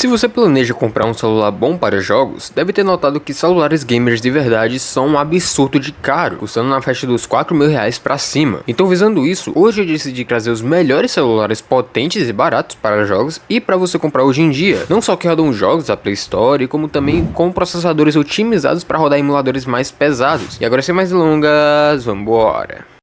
Se você planeja comprar um celular bom para jogos, deve ter notado que celulares gamers de verdade são um absurdo de caro, custando na faixa dos R$4.000 pra cima. Então, visando isso, hoje eu decidi trazer os melhores celulares potentes e baratos para jogos e para você comprar hoje em dia. Não só que rodam jogos da Play Store, como também com processadores otimizados para rodar emuladores mais pesados. E agora, sem mais delongas, vambora!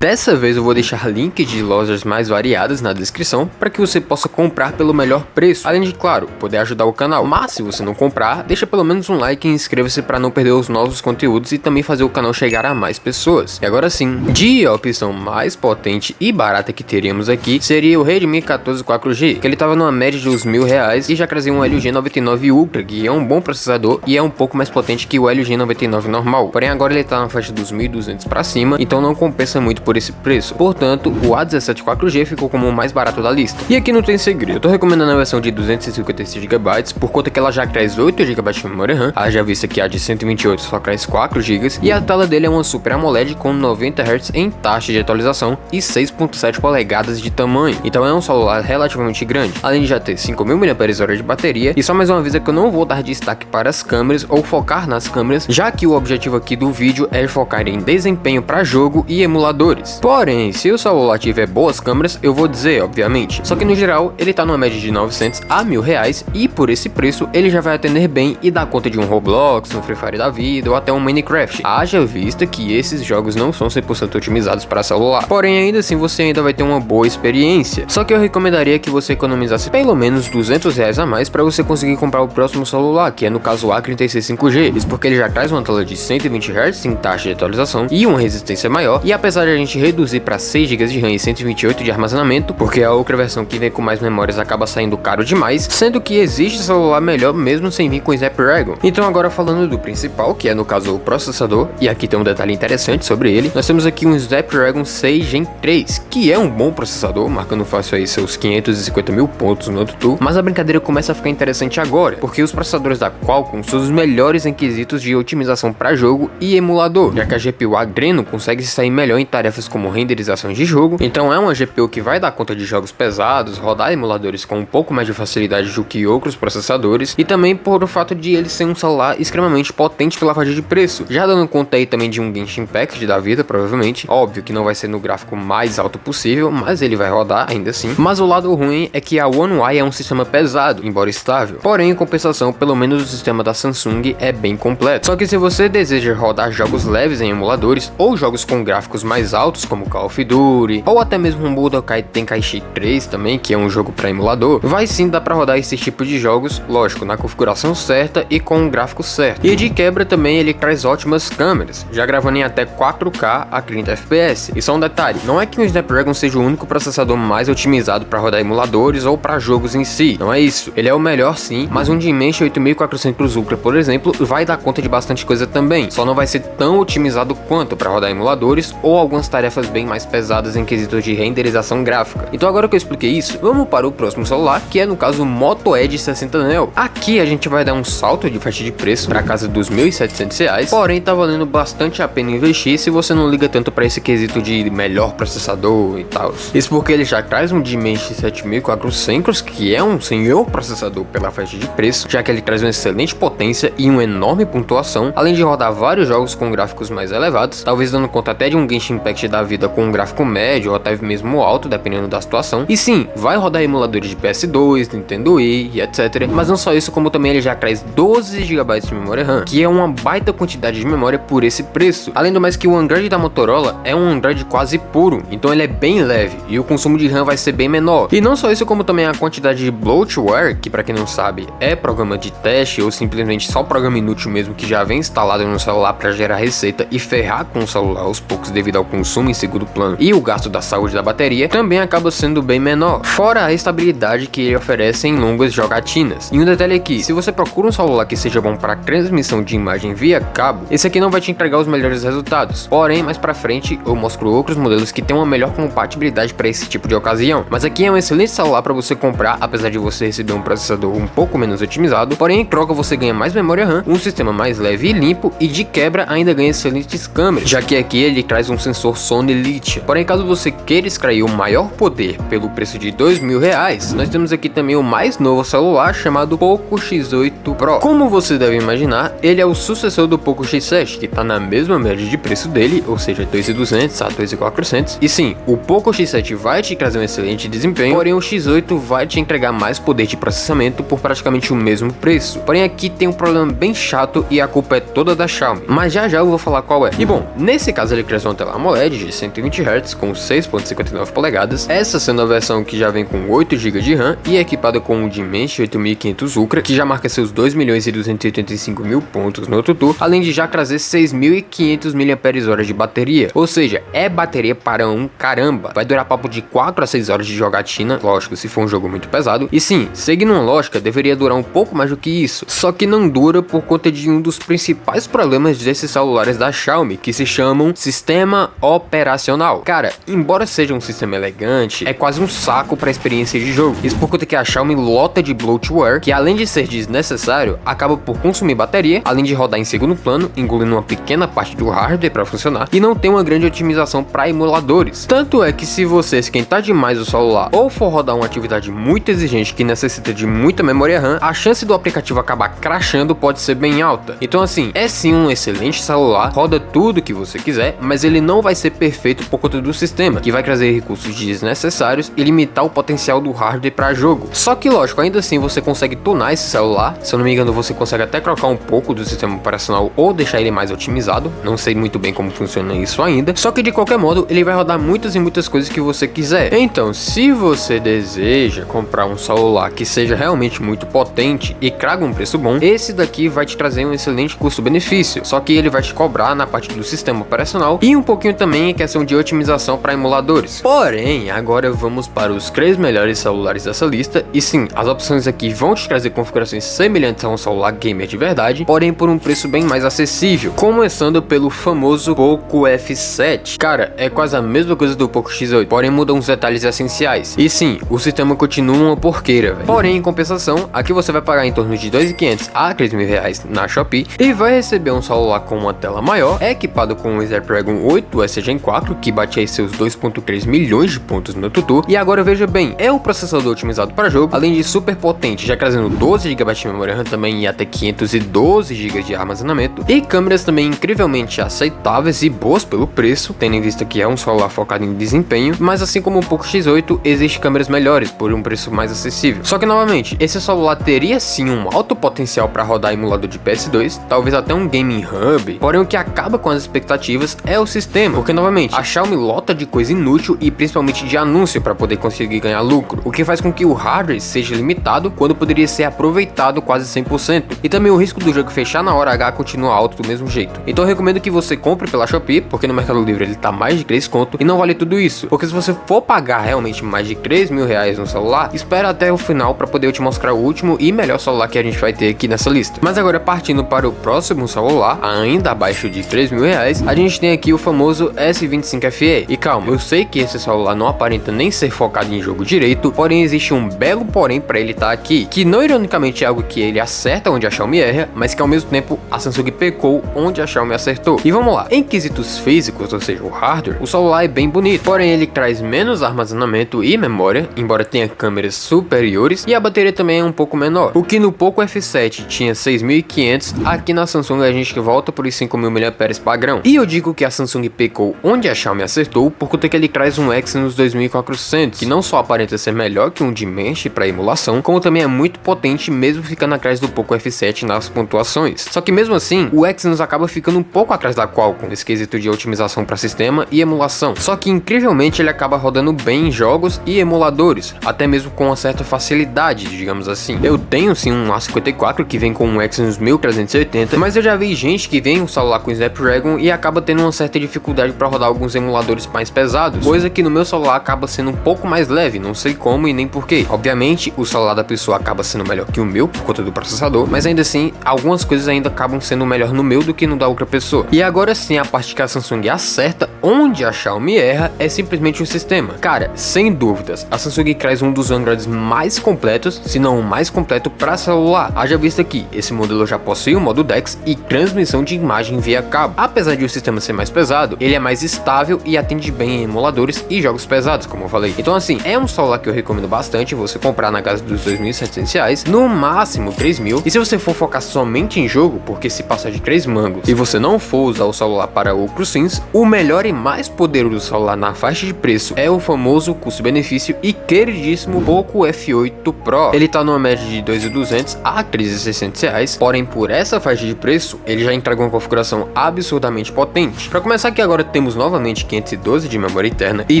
Dessa vez eu vou deixar link de lojas mais variadas na descrição para que você possa comprar pelo melhor preço, além de, claro, poder ajudar o canal. Mas se você não comprar, deixa pelo menos um like e inscreva-se para não perder os novos conteúdos e também fazer o canal chegar a mais pessoas. E agora sim, a opção mais potente e barata que teríamos aqui seria o Redmi 14 4G, que ele estava numa média de uns R$1.000 e já trazia um LG 99 Ultra, que é um bom processador e é um pouco mais potente que o LG 99 normal. Porém agora ele está na faixa dos 1.200 para cima, então não compensa muito por esse preço. Portanto, o A17 4G ficou como o mais barato da lista. E aqui não tem segredo, eu tô recomendando a versão de 256GB por conta que ela já traz 8GB de memória RAM, já vista que a de 128 só traz 4GB, e a tela dele é uma Super AMOLED com 90 Hz em taxa de atualização e 6.7 polegadas de tamanho. Então é um celular relativamente grande, além de já ter 5.000 mAh de bateria. E só mais uma vez é que eu não vou dar destaque para as câmeras ou focar nas câmeras, já que o objetivo aqui do vídeo é focar em desempenho para jogo e emuladores. Porém, se o celular tiver boas câmeras, eu vou dizer, obviamente. Só que no geral, ele tá numa média de 900 a R$1.000 e por esse preço, ele já vai atender bem e dar conta de um Roblox, um Free Fire da vida ou até um Minecraft. Haja vista que esses jogos não são 100% otimizados para celular. Porém, ainda assim, você ainda vai ter uma boa experiência. Só que eu recomendaria que você economizasse pelo menos R$200 a mais para você conseguir comprar o próximo celular, que é no caso o A36 5G. Isso porque ele já traz uma tela de 120 Hz em taxa de atualização e uma resistência maior. E apesar de a gente reduzir para 6 GB de RAM e 128 de armazenamento, porque a outra versão que vem com mais memórias acaba saindo caro demais, sendo que existe celular melhor mesmo sem vir com Snapdragon. Então agora falando do principal, que é no caso o processador, e aqui tem um detalhe interessante sobre ele, nós temos aqui um Snapdragon 6 Gen 3, que é um bom processador, marcando fácil aí seus 550.000 pontos no AnTuTu, mas a brincadeira começa a ficar interessante agora, porque os processadores da Qualcomm são os melhores em quesitos de otimização para jogo e emulador, já que a GPU Adreno consegue se sair melhor em tarefas como renderização de jogo. Então é uma GPU que vai dar conta de jogos pesados, rodar emuladores com um pouco mais de facilidade do que outros processadores, e também por o fato de ele ser um celular extremamente potente pela faixa de preço, já dando conta aí também de um Genshin Impact da vida, provavelmente. Óbvio que não vai ser no gráfico mais alto possível, mas ele vai rodar ainda assim. Mas o lado ruim é que a One UI é um sistema pesado, embora estável. Porém, em compensação, pelo menos o sistema da Samsung é bem completo. Só que se você deseja rodar jogos leves em emuladores, ou jogos com gráficos mais altos, como Call of Duty, ou até mesmo um Budokai Tenkaichi 3 também, que é um jogo para emulador, vai sim dar para rodar esse tipo de jogos, lógico, na configuração certa e com o gráfico certo. E de quebra também ele traz ótimas câmeras, já gravando em até 4K a 30 FPS. E só um detalhe, não é que o Snapdragon seja o único processador mais otimizado para rodar emuladores ou para jogos em si, não é isso. Ele é o melhor sim, mas um Dimensity 8400 Ultra, por exemplo, vai dar conta de bastante coisa também, só não vai ser tão otimizado quanto para rodar emuladores ou algumas tarefas bem mais pesadas em quesitos de renderização gráfica. Então agora que eu expliquei isso, vamos para o próximo celular, que é no caso o Moto Edge 60 Neo. Aqui a gente vai dar um salto de faixa de preço para casa dos R$1.700, porém tá valendo bastante a pena investir se você não liga tanto para esse quesito de melhor processador e tal. Isso porque ele já traz um Dimensity 7400, que é um senhor processador pela faixa de preço, já que ele traz uma excelente potência e uma enorme pontuação, além de rodar vários jogos com gráficos mais elevados, talvez dando conta até de um Genshin Impact da vida com um gráfico médio ou até mesmo alto, dependendo da situação. E sim, vai rodar emuladores de PS2, Nintendo Wii e etc. Mas não só isso, como também ele já traz 12 GB de memória RAM, que é uma baita quantidade de memória por esse preço. Além do mais que o Android da Motorola é um Android quase puro, então ele é bem leve e o consumo de RAM vai ser bem menor. E não só isso, como também a quantidade de bloatware, que para quem não sabe é programa de teste ou simplesmente só programa inútil mesmo que já vem instalado no celular para gerar receita e ferrar com o celular aos poucos devido ao consumo em segundo plano e o gasto da saúde da bateria, também acaba sendo bem menor, fora a estabilidade que ele oferece em longas jogatinas. E um detalhe aqui, se você procura um celular que seja bom para transmissão de imagem via cabo, esse aqui não vai te entregar os melhores resultados. Porém, mais pra frente eu mostro outros modelos que têm uma melhor compatibilidade para esse tipo de ocasião. Mas aqui é um excelente celular para você comprar, apesar de você receber um processador um pouco menos otimizado, porém em troca você ganha mais memória RAM, um sistema mais leve e limpo e de quebra ainda ganha excelentes câmeras, já que aqui ele traz um sensor Sony Lithium. Porém, caso você queira extrair o maior poder pelo preço de R$2.000, nós temos aqui também o mais novo celular chamado Poco X8 Pro. Como você deve imaginar, ele é o sucessor do Poco X7, que está na mesma média de preço dele, ou seja, 2.200 a 2.400. E sim, o Poco X7 vai te trazer um excelente desempenho, porém o X8 vai te entregar mais poder de processamento por praticamente o mesmo preço. Porém aqui tem um problema bem chato e a culpa é toda da Xiaomi, mas já eu vou falar qual é. E bom, nesse caso ele traz uma tela AMOLED de 120 Hz com 6.59 polegadas, essa sendo a versão que já vem com 8 GB de RAM e é equipada com o Dimensity 8500 Ultra, que já marca seus 2.285.000 pontos no AutoTour, além de já trazer 6.500 mAh de bateria, ou seja, é bateria para um caramba. Vai durar papo de 4 a 6 horas de jogatina, lógico, se for um jogo muito pesado. E sim, seguindo uma lógica, deveria durar um pouco mais do que isso, só que não dura por conta de um dos principais problemas desses celulares da Xiaomi, que se chamam sistema operacional. Cara, embora seja um sistema elegante, é quase um saco para a experiência de jogo. Isso por conta que a Xiaomi lota de bloatware, que além de ser desnecessário, acaba por consumir bateria, além de rodar em segundo plano, engolindo uma pequena parte do hardware para funcionar, e não tem uma grande otimização para emuladores. Tanto é que se você esquentar demais o celular ou for rodar uma atividade muito exigente que necessita de muita memória RAM, a chance do aplicativo acabar crashando pode ser bem alta. Então assim, é sim um excelente celular, roda tudo que você quiser, mas ele não vai ser perfeito por conta do sistema, que vai trazer recursos desnecessários e limitar o potencial do hardware para jogo. Só que lógico, ainda assim você consegue tunar esse celular, se eu não me engano você consegue até trocar um pouco do sistema operacional ou deixar ele mais otimizado, não sei muito bem como funciona isso ainda, só que de qualquer modo ele vai rodar muitas e muitas coisas que você quiser. Então se você deseja comprar um celular que seja realmente muito potente e traga um preço bom, esse daqui vai te trazer um excelente custo-benefício, só que ele vai te cobrar na parte do sistema operacional e um pouquinho também em questão de otimização para emuladores. Porém, agora vamos para os 3 melhores celulares dessa lista, e sim, as opções aqui vão te trazer configurações semelhantes a um celular gamer de verdade, porém por um preço bem mais acessível, começando pelo famoso Poco F7. Cara, é quase a mesma coisa do Poco X8, porém muda uns detalhes essenciais. E sim, o sistema continua uma porqueira, velho. Porém, em compensação, aqui você vai pagar em torno de 2.500 a R$3.000 na Shopee e vai receber um celular com uma tela maior, equipado com o Snapdragon 8 Gen 4, que bate aí seus 2.3 milhões de pontos no AutoTour. E agora veja bem, é um processador otimizado para jogo, além de super potente, já trazendo 12 GB de memória RAM também e até 512 GB de armazenamento, e câmeras também incrivelmente aceitáveis e boas pelo preço, tendo em vista que é um celular focado em desempenho, mas assim como o Poco X8, existem câmeras melhores por um preço mais acessível. Só que novamente, esse celular teria sim um alto potencial para rodar emulador de PS2, talvez até um gaming hub, porém o que acaba com as expectativas é o sistema, porque novamente, a Xiaomi lota de coisa inútil e principalmente de anúncio para poder conseguir ganhar lucro, o que faz com que o hardware seja limitado quando poderia ser aproveitado quase 100%, e também o risco do jogo fechar na hora H continua alto do mesmo jeito. Então eu recomendo que você compre pela Shopee, porque no Mercado Livre ele tá mais de 3 conto e não vale tudo isso, porque se você for pagar realmente mais de R$3.000 no celular, espera até o final para poder eu te mostrar o último e melhor celular que a gente vai ter aqui nessa lista. Mas agora partindo para o próximo celular, ainda abaixo de R$3.000, a gente tem aqui o famoso S25 FE. E calma, eu sei que esse celular não aparenta nem ser focado em jogo direito, porém existe um belo porém para ele estar aqui, que não ironicamente é algo que ele acerta onde a Xiaomi erra, mas que ao mesmo tempo a Samsung pecou onde a Xiaomi acertou. E vamos lá, em quesitos físicos, ou seja, o hardware, o celular é bem bonito, porém ele traz menos armazenamento e memória, embora tenha câmeras superiores, e a bateria também é um pouco menor. O que no Poco F7 tinha 6.500, aqui na Samsung a gente volta por 5.000 mAh padrão. E eu digo que a Samsung pecou onde a Xiaomi acertou, por conta que ele traz um Exynos 2400, que não só aparenta ser melhor que um Dimensity para emulação, como também é muito potente mesmo ficando atrás do Poco F7 nas pontuações. Só que mesmo assim, o Exynos acaba ficando um pouco atrás da Qualcomm nesse quesito de otimização para sistema e emulação. Só que incrivelmente ele acaba rodando bem em jogos e emuladores, até mesmo com uma certa facilidade, digamos assim. Eu tenho sim um A54 que vem com um Exynos 1380, mas eu já vi gente que vem um celular com Snapdragon e acaba tendo uma certa dificuldade para rodar alguns emuladores mais pesados, coisa que no meu celular acaba sendo um pouco mais leve, não sei como e nem porquê. Obviamente, o celular da pessoa acaba sendo melhor que o meu por conta do processador, mas ainda assim, algumas coisas ainda acabam sendo melhor no meu do que no da outra pessoa. E agora sim, a parte que a Samsung acerta, onde a Xiaomi erra, é simplesmente o sistema. Cara, sem dúvidas, a Samsung traz um dos Androids mais completos, se não o mais completo para celular. Haja vista que esse modelo já possui o modo DeX e transmissão de imagem via cabo. Apesar de o sistema ser mais pesado, ele é mais mais estável e atende bem em emuladores e jogos pesados, como eu falei. Então assim, é um celular que eu recomendo bastante você comprar na casa dos R$ 2.700, no máximo 3.000. E se você for focar somente em jogo, porque se passar de 3 mangos e você não for usar o celular para outros fins, o melhor e mais poderoso celular na faixa de preço é o famoso custo-benefício e queridíssimo Poco F8 Pro. Ele tá numa média de R$ 2.200 a R$ 3.600, porém por essa faixa de preço, ele já entrega uma configuração absurdamente potente. Para começar aqui agora temos novamente 512 de memória interna e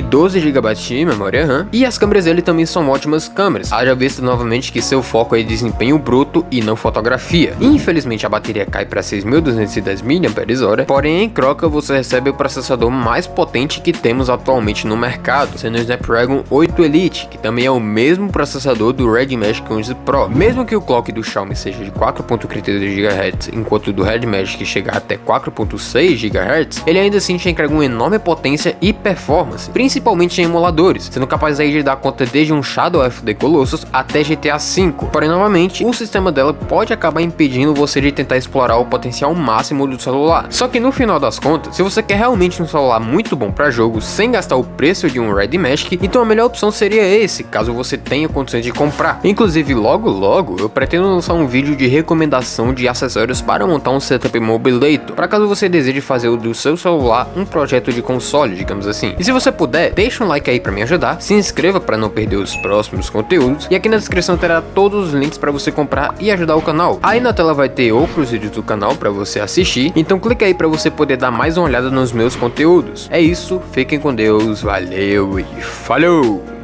12 GB de memória RAM, e as câmeras dele também são ótimas câmeras, haja vista novamente que seu foco é desempenho bruto e não fotografia. Infelizmente a bateria cai para 6.210 mAh, porém em troca você recebe o processador mais potente que temos atualmente no mercado, sendo o Snapdragon 8 Elite, que também é o mesmo processador do Red Magic 11 Pro. Mesmo que o clock do Xiaomi seja de 4.32 GHz, enquanto o do Red Magic chega até 4.6 GHz, ele ainda assim te entrega uma enorme potência e performance, principalmente em emuladores, sendo capaz aí de dar conta desde um Shadow of the Colossus até GTA V. Porém, novamente, o sistema dela pode acabar impedindo você de tentar explorar o potencial máximo do celular. Só que no final das contas, se você quer realmente um celular muito bom para jogos sem gastar o preço de um Red Magic, então a melhor opção seria esse, caso você tenha condições de comprar. Inclusive, logo eu pretendo lançar um vídeo de recomendação de acessórios para montar um setup mobilator, para caso você deseje fazer do seu celular um projeto de console, digamos assim. E se você puder, deixa um like aí para me ajudar, se inscreva para não perder os próximos conteúdos, e aqui na descrição terá todos os links para você comprar e ajudar o canal. Aí na tela vai ter outros vídeos do canal para você assistir, então clica aí para você poder dar mais uma olhada nos meus conteúdos. É isso, fiquem com Deus, valeu e falou!